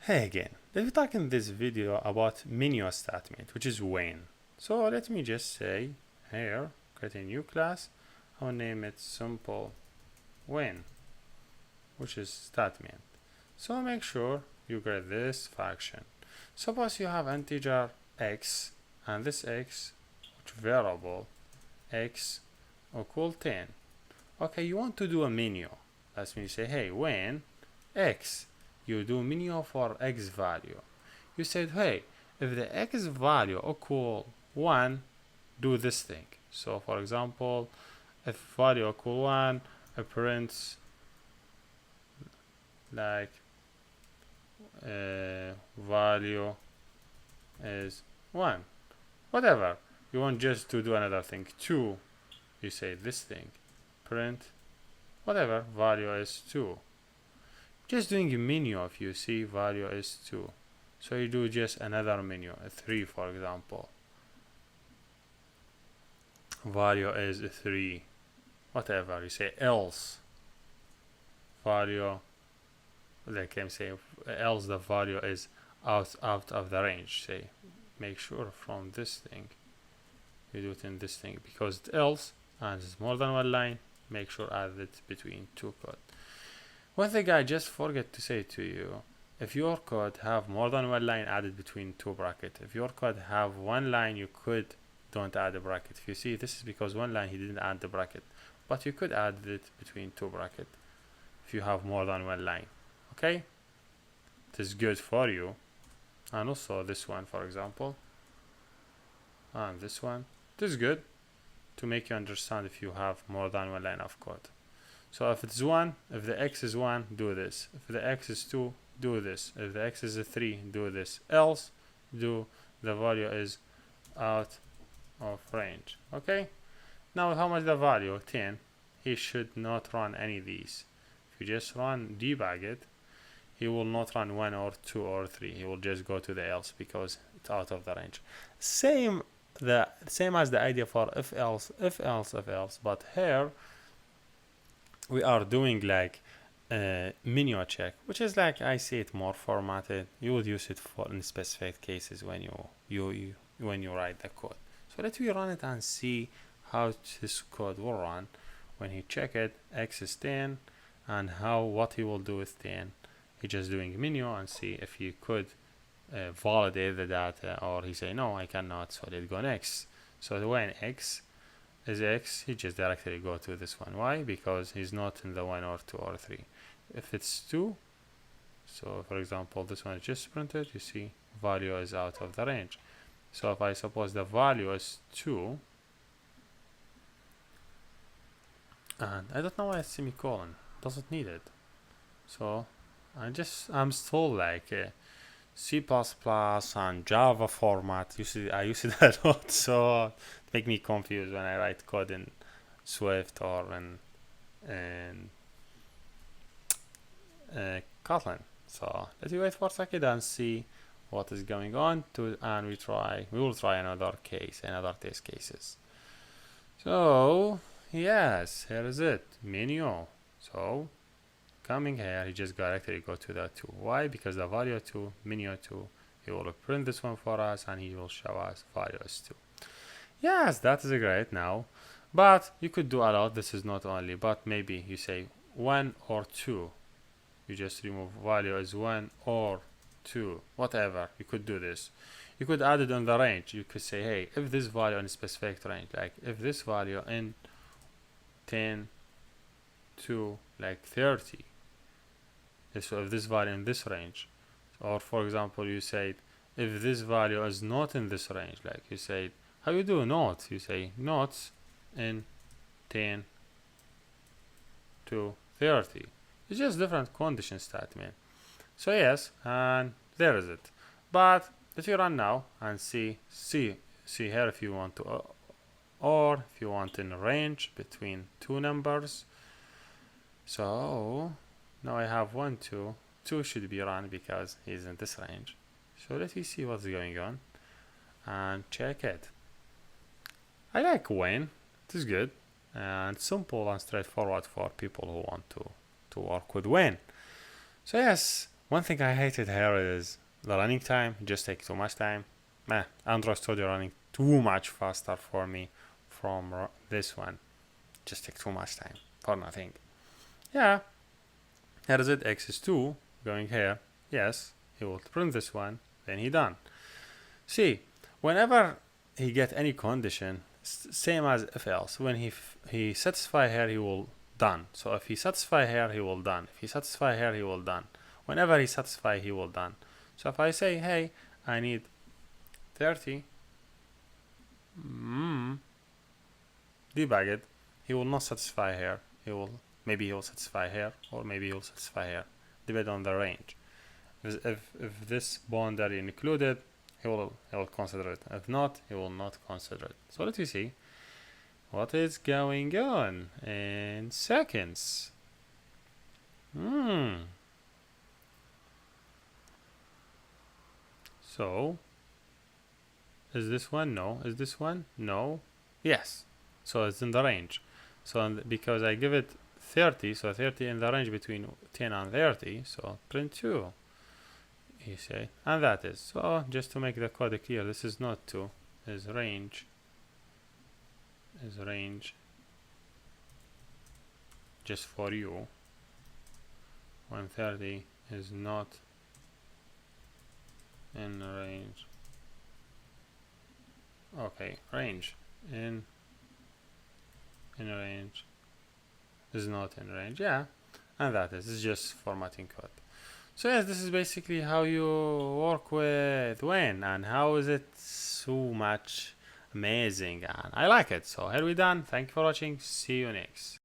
Hey again, let's talk in this video about menu statement, which is when. So let me just say here, create a new class. I'll name it simple when, which is statement. So make sure you get this function. Suppose you have integer x, and this x, which variable x equal 10. Okay, you want to do a menu. Let me say, hey, when x, you do menu for x value. You said, hey, if the x value equal 1, do this thing. So for example, if value equal 1, it prints like value is 1. Whatever. You want just to do another thing. 2, you say this thing. Print whatever, value is 2. Just doing a menu, if you see value is 2. So you do just another menu, a 3 for example. Value is 3. Whatever, you say else. Value, like I'm saying, else the value is out of the range. Say, make sure from this thing, you do it in this thing, because else, and it's more than one line, make sure add it between two code. One thing I just forget to say to you, if your code have more than one line added between two brackets, if your code have one line, you could don't add a bracket. If you see, this is because one line he didn't add the bracket, but you could add it between two brackets if you have more than one line. Okay, it is good for you. And also this one, for example, and this one, this is good to make you understand if you have more than one line of code. So if it's 1, if the x is 1, do this. If the x is 2, do this. If the x is a 3, do this. Else, do the value is out of range. Okay? Now how much the value? 10. He should not run any of these. If you just run debug it, he will not run 1 or 2 or 3. He will just go to the else because it's out of the range. Same as the idea for if else, but here we are doing like menu check, which is like, I see it more formatted. You would use it for in specific cases when you write the code. So let me run it and see how this code will run when he check it. X is 10, and what he will do with 10. He just doing menu and see if he could validate the data, or he say no, I cannot. So let's go next. So when x is x, he just directly go to this one. Why? Because he's not in the 1 or 2 or 3. If it's 2, so for example this one is just printed, you see value is out of the range. So if I suppose the value is 2, and I don't know why it's semicolon, doesn't need it. So I'm still like C++ and Java format. I use it a lot, so it make me confused when I write code in Swift or in Kotlin. So let's wait for a second and see what is going on. And we will try another test cases. So yes, here is it, menu. So coming here, he just directly go to the 2. Why? Because the value 2, menu 2, he will print this one for us and he will show us value is 2. Yes, that is great now. But you could do a lot. This is not only, but maybe you say 1 or 2. You just remove value is 1 or 2, whatever. You could do this. You could add it on the range. You could say, hey, if this value in a specific range, like if this value in 10 to like 30, so if this value in this range, or for example you say if this value is not in this range, like you say, how you do not, you say not in 10 to 30. It's just different condition statement. So yes, and there is it. But if you run now and see here, if you want to or if you want in range between two numbers. So now I have 1, 2. 2 should be run because he's in this range. So let me see what's going on and check it. I like when. It is good and simple and straightforward for people who want to work with when. So yes, One thing I hated here is the running time. It just takes too much time. Android Studio running too much faster for me from this one. Just take too much time for nothing. Yeah, here is it. X is 2 going here. Yes, he will print this one. Then he done. See, whenever he get any condition, same as if else. When he satisfy here, he will done. So if he satisfy here, he will done. If he satisfy here, he will done. Whenever he satisfy, he will done. So if I say, hey, I need 30, debug it, he will not satisfy here. Maybe he will satisfy here, or maybe he will satisfy here, depending on the range. If this boundary included, he will consider it. If not, he will not consider it. So let me see what is going on in seconds. So is this one? No. Is this one? No. Yes. So it's in the range. So because I give it 30, so 30 in the range between 10 and 30, so print 2. You say, and that is. So just to make the code clear, this is not 2, is range. Is range just for you. 130 is not in range. Okay, range in range is not in range. Yeah, and that is. It's just formatting code. So yes, this is basically how you work with Win, and how is it so much amazing, and I like it. So here we done. Thank you for watching. See you next.